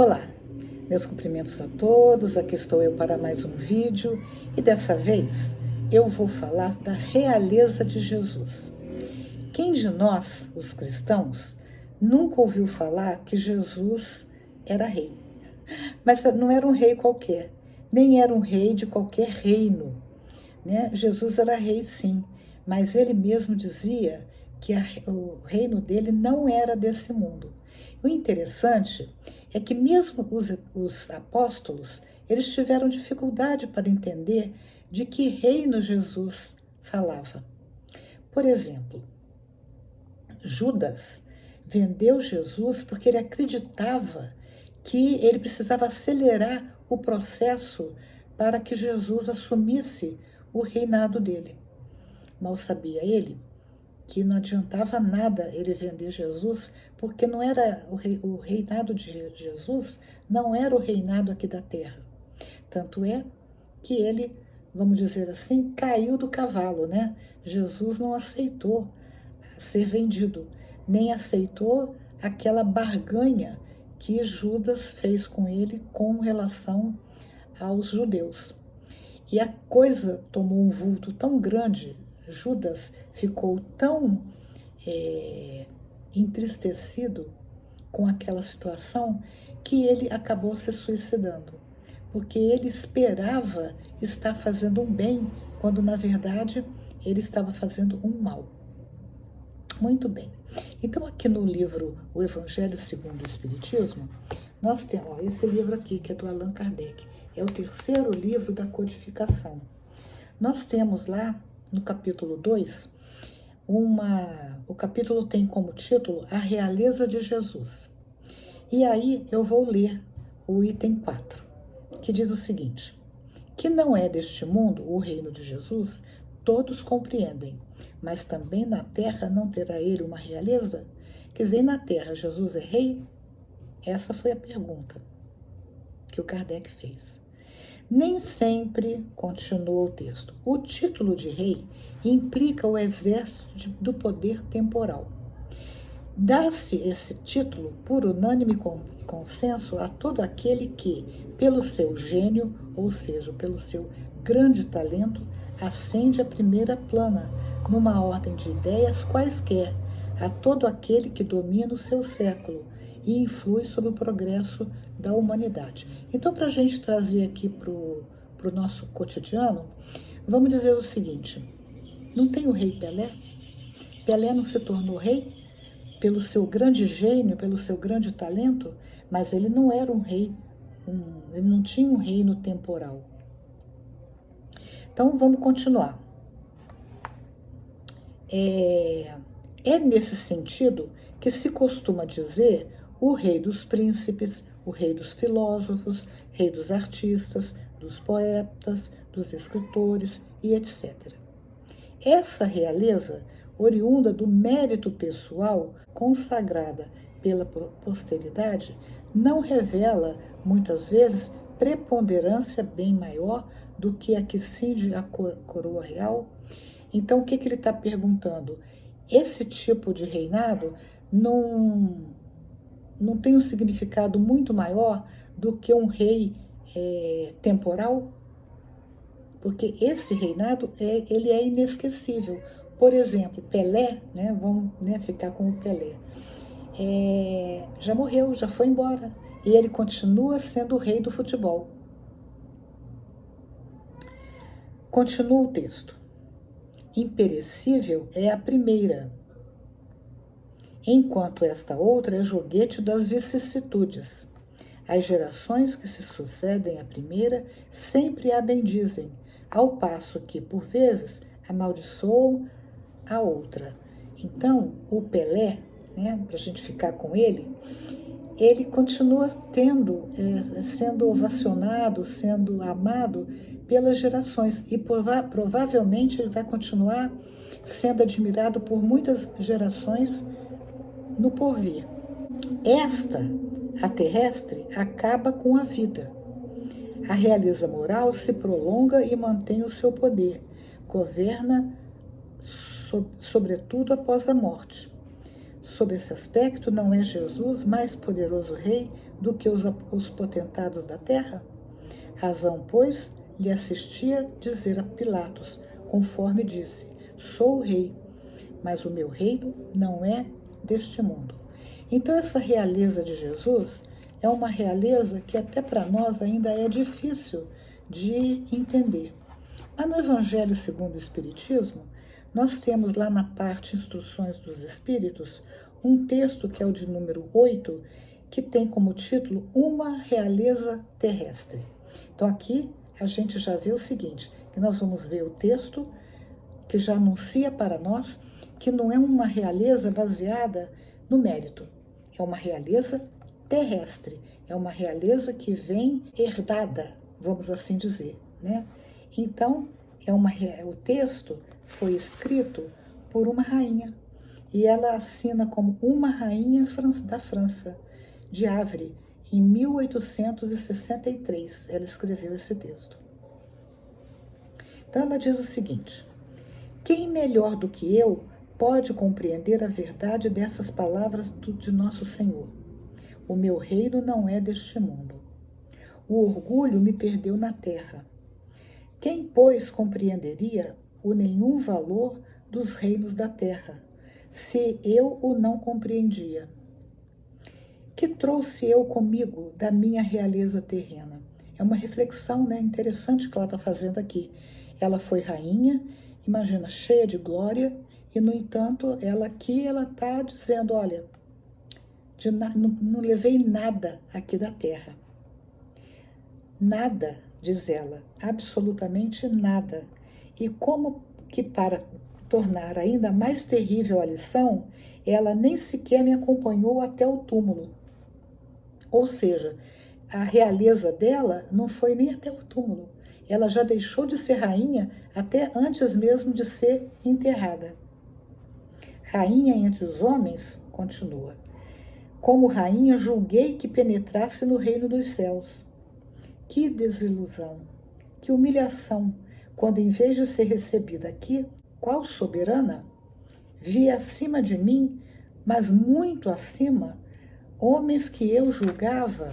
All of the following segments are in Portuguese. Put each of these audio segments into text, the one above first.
Olá, meus cumprimentos a todos, aqui estou eu para mais um vídeo e dessa vez eu vou falar da realeza de Jesus. Quem de nós, os cristãos, nunca ouviu falar que Jesus era rei? Mas não era um rei qualquer, nem era um rei de qualquer reino, né? Jesus era rei sim, mas ele mesmo dizia que o reino dele não era desse mundo. O interessante é que mesmo os apóstolos, eles tiveram dificuldade para entender de que reino Jesus falava. Por exemplo, Judas vendeu Jesus porque ele acreditava que ele precisava acelerar o processo para que Jesus assumisse o reinado dele. Mal sabia ele que não adiantava nada ele vender Jesus, porque não era o reinado de Jesus, não era o reinado aqui da terra. Tanto é que ele, vamos dizer assim, caiu do cavalo, né? Jesus não aceitou ser vendido, nem aceitou aquela barganha que Judas fez com ele com relação aos judeus. E a coisa tomou um vulto tão grande, Judas ficou tão entristecido com aquela situação que ele acabou se suicidando, porque ele esperava estar fazendo um bem, quando na verdade ele estava fazendo um mal. Muito bem. Então aqui no livro O Evangelho segundo o Espiritismo, nós temos esse livro aqui, que é do Allan Kardec. É o terceiro livro da codificação. Nós temos lá, no capítulo 2, o capítulo tem como título A Realeza de Jesus. E aí eu vou ler o item 4, que diz o seguinte: que não é deste mundo o reino de Jesus, todos compreendem, mas também na terra não terá ele uma realeza? Quer dizer, na terra Jesus é rei? Essa foi a pergunta que o Kardec fez. Nem sempre, continuou o texto, o título de rei implica o exército do poder temporal. Dá-se esse título por unânime consenso a todo aquele que, pelo seu gênio, ou seja, pelo seu grande talento, ascende à primeira plana, numa ordem de ideias quaisquer, a todo aquele que domina o seu século e influi sobre o progresso da humanidade. Então, para a gente trazer aqui para o nosso cotidiano, vamos dizer o seguinte: não tem o rei Pelé? Pelé não se tornou rei pelo seu grande gênio, pelo seu grande talento, mas ele não era um rei, ele não tinha um reino temporal. Então, vamos continuar. É nesse sentido que se costuma dizer o rei dos príncipes, o rei dos filósofos, rei dos artistas, dos poetas, dos escritores e etc. Essa realeza, oriunda do mérito pessoal consagrada pela posteridade, não revela, muitas vezes, preponderância bem maior do que a que cinge a coroa real? Então, o que ele está perguntando? Esse tipo de reinado não tem um significado muito maior do que um rei temporal? Porque esse reinado ele é inesquecível. Por exemplo, Pelé, né, vamos ficar com o Pelé, já morreu, já foi embora, e ele continua sendo o rei do futebol. Continua o texto. Imperecível é a primeira, enquanto esta outra é joguete das vicissitudes. As gerações que se sucedem à primeira sempre a bendizem, ao passo que, por vezes, amaldiçoam a outra. Então, o Pelé, para a gente ficar com ele continua sendo ovacionado, sendo amado pelas gerações, e provavelmente ele vai continuar sendo admirado por muitas gerações no porvir. Esta, a terrestre, acaba com a vida. A realeza moral se prolonga e mantém o seu poder, governa sobretudo após a morte. Sob esse aspecto, não é Jesus mais poderoso rei do que os potentados da terra? Razão, pois, lhe assistia dizer a Pilatos, conforme disse: sou o rei, mas o meu reino não é deste mundo. Então, essa realeza de Jesus é uma realeza que até para nós ainda é difícil de entender. Mas no Evangelho segundo o Espiritismo, nós temos lá na parte Instruções dos Espíritos, um texto que é o de número 8, que tem como título Uma Realeza Terrestre. Então aqui a gente já vê o seguinte, que nós vamos ver o texto que já anuncia para nós que não é uma realeza baseada no mérito, é uma realeza terrestre, é uma realeza que vem herdada, vamos assim dizer, né? Então, o texto foi escrito por uma rainha, e ela assina como uma rainha da França, de Havre, em 1863. Ela escreveu esse texto. Então, ela diz o seguinte: quem melhor do que eu pode compreender a verdade dessas palavras de nosso Senhor? O meu reino não é deste mundo. O orgulho me perdeu na terra. Quem, pois, compreenderia o nenhum valor dos reinos da terra, se eu o não compreendia? Que trouxe eu comigo da minha realeza terrena? É uma reflexão, né, interessante que ela está fazendo aqui. Ela foi rainha, imagina, cheia de glória, e, no entanto, ela está dizendo, olha, não levei nada aqui da terra. Nada, diz ela, absolutamente nada. E como que para tornar ainda mais terrível a lição, ela nem sequer me acompanhou até o túmulo. Ou seja, a realeza dela não foi nem até o túmulo. Ela já deixou de ser rainha até antes mesmo de ser enterrada. Rainha entre os homens, continua, como rainha julguei que penetrasse no reino dos céus. Que desilusão, que humilhação, quando em vez de ser recebida aqui, qual soberana, vi acima de mim, mas muito acima, homens que eu julgava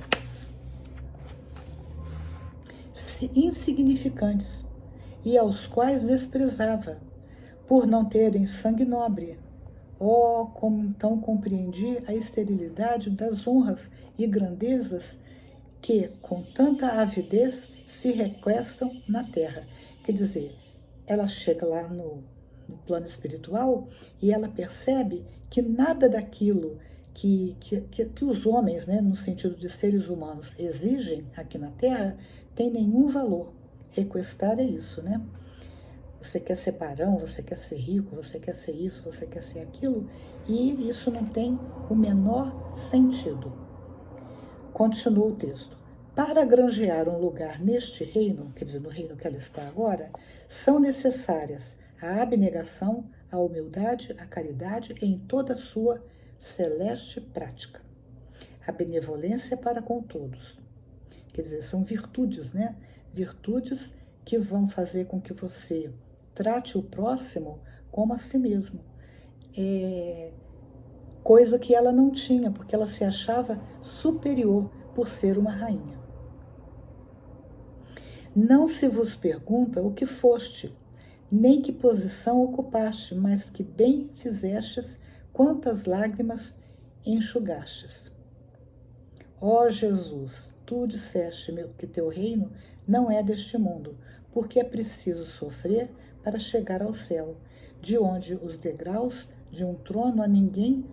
insignificantes e aos quais desprezava, por não terem sangue nobre. Oh, como então compreendi a esterilidade das honras e grandezas que, com tanta avidez, se requestam na terra. Quer dizer, ela chega lá no plano espiritual e ela percebe que nada daquilo que os homens, né, no sentido de seres humanos, exigem aqui na terra, tem nenhum valor. Requestar é isso, né? Você quer ser barão, você quer ser rico, você quer ser isso, você quer ser aquilo, e isso não tem o menor sentido. Continua o texto. Para granjear um lugar neste reino, quer dizer, no reino que ela está agora, são necessárias a abnegação, a humildade, a caridade em toda a sua celeste prática. A benevolência para com todos. Quer dizer, são virtudes, né? Virtudes que vão fazer com que você trate o próximo como a si mesmo. Coisa que ela não tinha, porque ela se achava superior por ser uma rainha. Não se vos pergunta o que foste, nem que posição ocupaste, mas que bem fizestes, quantas lágrimas enxugastes. Ó Jesus, tu disseste que teu reino não é deste mundo, porque é preciso sofrer para chegar ao céu, de onde os degraus de um trono a ninguém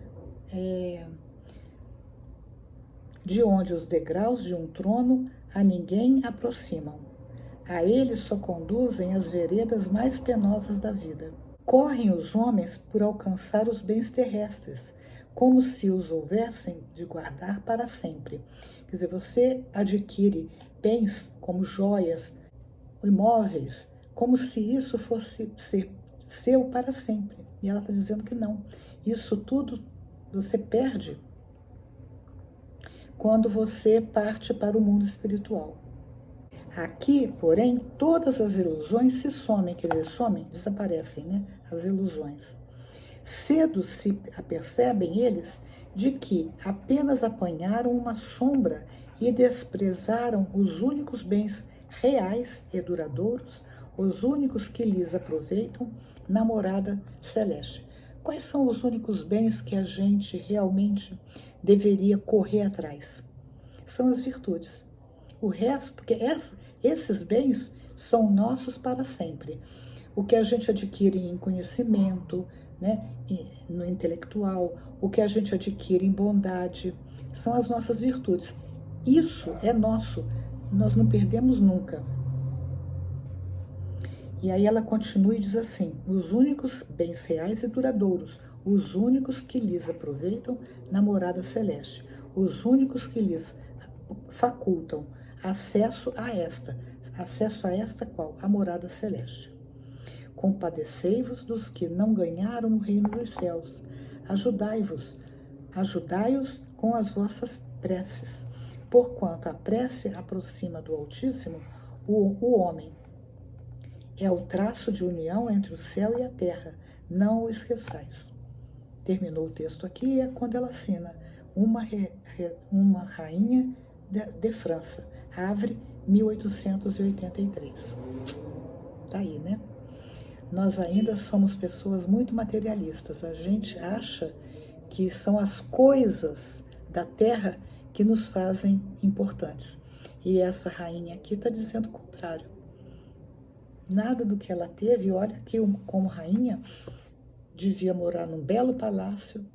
aproximam. A ele só conduzem as veredas mais penosas da vida. Correm os homens por alcançar os bens terrestres, como se os houvessem de guardar para sempre. Quer dizer, você adquire bens como joias, imóveis, como se isso fosse ser seu para sempre. E ela está dizendo que não. Isso tudo você perde quando você parte para o mundo espiritual. Aqui, porém, todas as ilusões se somem, quer dizer, desaparecem, né? As ilusões. Cedo se apercebem eles de que apenas apanharam uma sombra e desprezaram os únicos bens reais e duradouros, os únicos que lhes aproveitam na morada celeste. Quais são os únicos bens que a gente realmente deveria correr atrás? São as virtudes. O resto, porque esses bens são nossos para sempre. O que a gente adquire em conhecimento, né, no intelectual, o que a gente adquire em bondade, são as nossas virtudes. Isso é nosso, nós não perdemos nunca. E aí ela continua e diz assim: os únicos bens reais e duradouros, os únicos que lhes aproveitam na morada celeste, os únicos que lhes facultam acesso a esta qual? A morada celeste. Compadecei-vos dos que não ganharam o reino dos céus. Ajudai-os com as vossas preces, porquanto a prece aproxima do Altíssimo o homem. É o traço de união entre o céu e a terra, não o esqueçais. Terminou o texto aqui, é quando ela assina uma rainha de França, Havre, 1883. Tá aí, né? Nós ainda somos pessoas muito materialistas. A gente acha que são as coisas da terra que nos fazem importantes. E essa rainha aqui está dizendo o contrário. Nada do que ela teve, olha que como rainha, devia morar num belo palácio,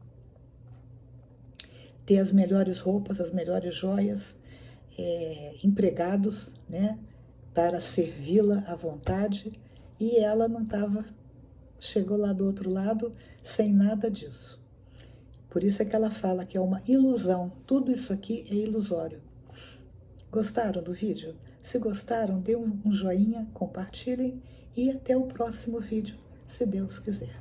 ter as melhores roupas, as melhores joias, empregados, né, para servi-la à vontade, e ela não estava, chegou lá do outro lado sem nada disso. Por isso é que ela fala que é uma ilusão, tudo isso aqui é ilusório. Gostaram do vídeo? Se gostaram, dê um joinha, compartilhem e até o próximo vídeo, se Deus quiser.